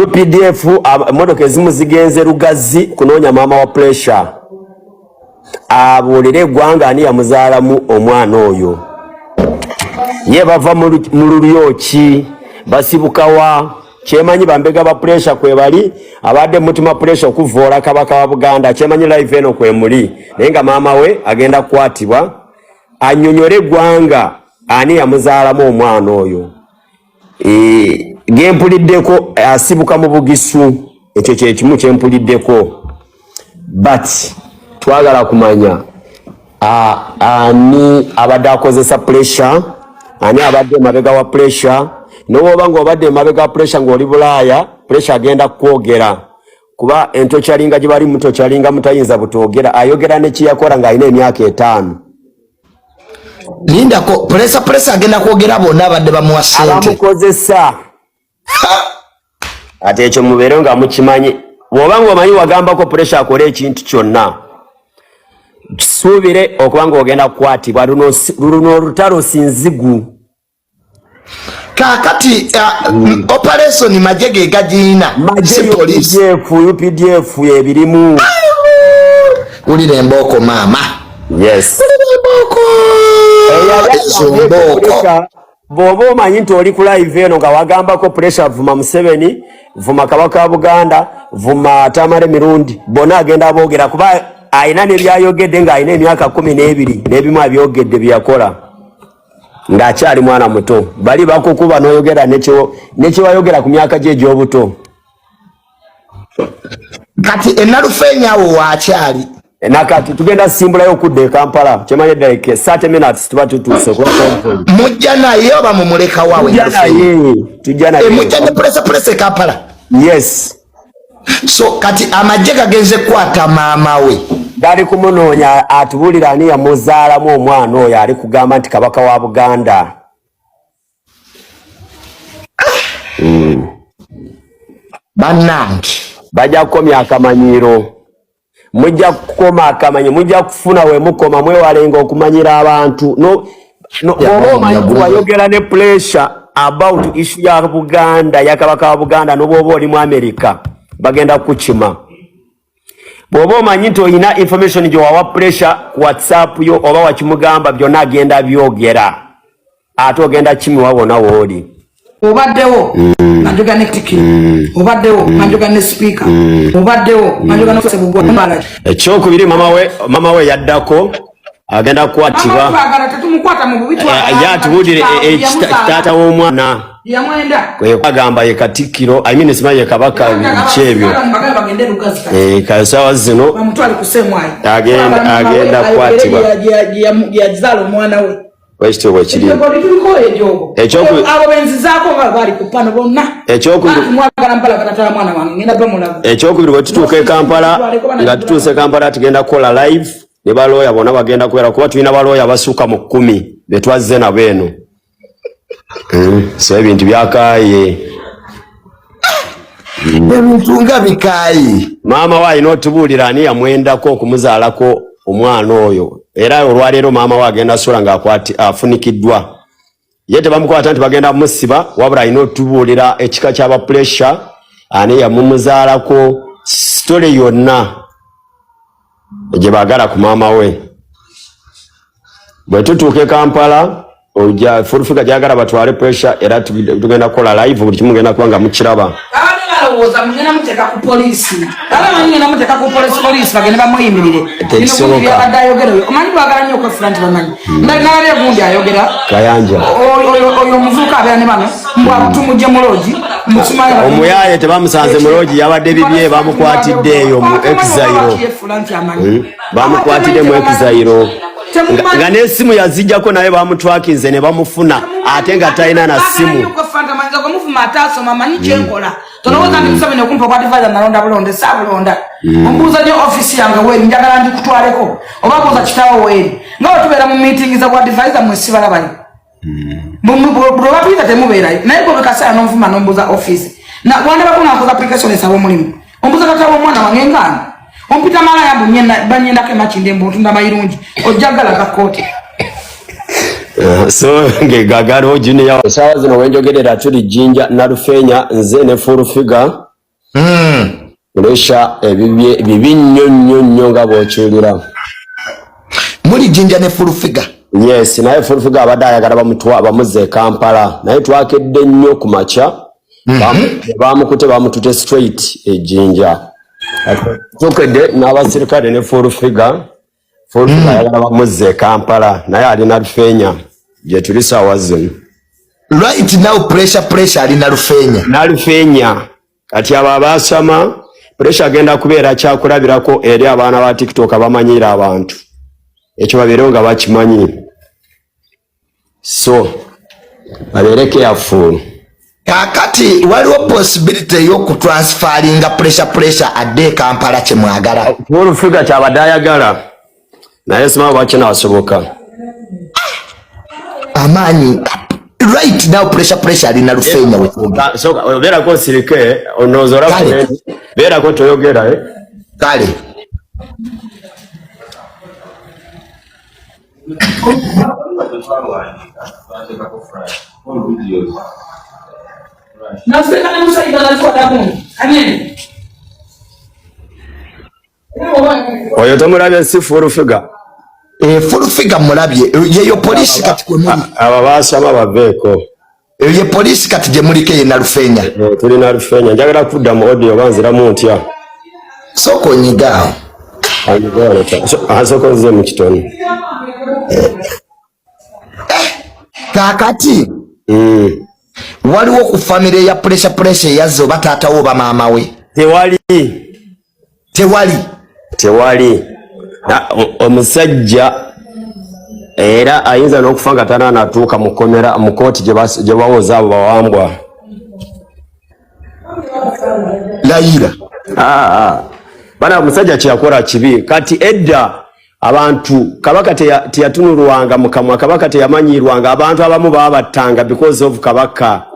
UPDF modoka ezimu zigenze Lugazi kunoonya maama wa pressure abuulire eggwanga ani yamuzaalamu omwana oyo ye bava mu Lulyoki basibukawa kyemanyi bambega ba pressure kwe bali abadde Mutuma pressure okuvoola Kabaka wa Buganda kyemanyi live eno kwe muli naye nga maama we agenda kukwatibwa annyonnyole eggwanga ani yamuzaalamu omwana oyo gempuliddeko asibuka mu Bugisu ekyo kye kimu kyempuliddeko but twagala kumanya ani abadde akozesa pressure ani abadde mabega wa pressure n'oba ng'obadde mabega wa pressure ng'oli Bulaaya pressure agenda kwogera kuba entokyalinga gye bali mutokyalinga mutayinza butoogera ayogera ne kiyakola ng'alina emyaka 5 lindako pressure agenda kwogera bonna abadde bamuwa ssente abamukozesa ate ekyo mubeere nga mukimanyi bw'oba ng'omanyi wagambako pressure akole ekintu kyonna kisuubire okuba ng'ogenda kukwatibwa luno olutalo sinzigu kakati operation majege gajina si police UPDF ebirimu ulire mboko mama yes ulire mboko bobo manyi nti oli ku live eno nga wagambako pressure vuma Museveni vuma Kabaka wa Buganda vuma Tamale Mirundi bona agenda boogera kuba ayina ne byayogedde nga ayina emyaka 12 n'ebimu abyogedde byakola ng'akyali mwana muto bali bakukuba n'oyogera nekyo wayogera ku myaka gye egy'obuto kati Nalufenya wo wakyali nakati tugenda simbulayo okudda e Kampala kyemanye like 30 minutes tuba tutuuse mujja naye oba mumuleka waawe tujja naye mujja ne presse Kampala yes so kati amajje gagenze kwata maama we dali kumunoonya atubulira ani yamuzaalamu omwana oyo ali kugamba nti Kabaka wa Buganda bannange bajja kukomya akamanyiro mujja kukoma akamanyi mujja kufuna we mukoma mwewalenga okumanyira abantu wayogera ne pressure about issue ya Buganda ya Kabaka wa Buganda n'obwoba oli mu America bagenda kukima bw'oba omanyi nti olina information gye wawa pressure ku WhatsApp yo oba wakimugamba byonna agenda byogera ate ogenda kimiwa wona wooli obaddewo manjoga ne tiki obaddewo manjoga ne speaker obaddewo manjoga no sebugwa mbala ekyokubiri mama we yaddako agenda kukwatibwa tetumukwata mu bubitu yatubulire taata w'omwana yamwenda kwe kwagamba ye Katikkiro I mean simaye Kabaka kyebyo kasawa zino bamutwali kusemwayi agenda kwatibwa yazalo omwana we Wachito wachiri abo benzizaako bali kupano bonna mwagala mpala katala mwana wange ngenda bamulaba ekyokubiri bwe tutuuka e Kampala nga tutuuse Kampala tugenda kukola live ne balooya bonna bagenda kwera kuba tulina balooya basuuka mu 10 be twazze nabo eno so ebintu byakaaye ebintu nga bikaaye maama we alina otubuulira ani yamwendako okumuzaalako omwana oyo era olwaleero maama we agenda sula ng'afunikiddwa ye tebamukwata nti bagenda musiba wabula alina otubuulira ekika ky'aba pressure ani yamumuzaalako sitole yonna gye baagala ku maama we bwe tutuuka e Kampala ojja furufuga gyagala batwale pressure era tugenda kukola live buli kimu genda kuba nga mukiraba woza mungena muteka ku polisi kala mungena muteka ku polisi bagenda bamuyimirire tekisoboka Ayogere omanyi bwagala nnyo okwefulanti bamanyi nalabye gundi ayogera Kayanja oyo muvuka abeera ne bano mbwa tumujje mu lodge omuyaye tebamusanze mu lodge yabadde bibye bamukwatidde eyo mu exile bamukwatidde mu exile nga n'essimu yazijjako naye bamutwakinze ne bamufuna ate nga talina na simu tonowoza ndi Museveni okumpa kwa advisor nalonda bulonde sabulonda ombuuza nnyo office yange weeri njagala ndikutwaleko oba buuza kitaawo weeri nga wetubeera mu meeting za kwa advisor mwesibala bali bwebapita temubeerayo naye gwe bekaseera n'onvuma n'ombuuza office wandabako naakoza application esaba omulimu ombuuza tataawo omwana wange ngaana ompita malaya banyendako emakindi embuntunda mayirungi ojjagala gakooti So ngegagaro junior sawa zino wenjogerera tuli Jinja Nalufenya nze ne full figure Lesha bibi nnyo nga bw'okiwulira. Muri Jinja ne full figure? Yes, naye full figure abadde ayagala bamuzze Kampala. Naye twakedde nnyo ku makya. Bamukute bamutute straight e Jinja. Tukedde n'abasirikale ne full figure. Full figure ayagala bamuzze Kampala. Naye ali Nalufenya. Je tuli sawa zino. Right now pressure ali Nalufenya. Kati abasama pressure agenda kubeera kyakulabirako eri abaana ba TikTok abamanyira abantu. Ekyo babeerewo nga bakimanyi. So babeere careful. Kakati waliwo possibility y'okutransferinga pressure adde Kampala kye mwagala. Full figure kyabadde ayagala. Naye simanyi oba kinaasoboka. Amaanyi. Right now pressure ali Nalufenya wekumbi. So obera ko sirike onozora ko bera ko toyogera Kale. Oyo tomulabye si full figure. Full figure mulabye yeyo police kati kwe muri ababasama baveeko ye police kati je muri ke Nalufenya tuli Nalufenya njagala kudda mu audio banziramu ntya soko nyiga asoko nze mu kitoni kakati waliwo ku family ya pressure yazzo batata wo ba mama we tewali omusajja era ayinza n'okufa nga tananatuuka mukomera mu kooti gye bawoza abo bawambwa layira bana omusajja kyeyakola kibi kati edda abantu Kabaka teyatunulwanga mukamwa Kabaka teyamanyirwanga abantu abamu babattanga because of Kabaka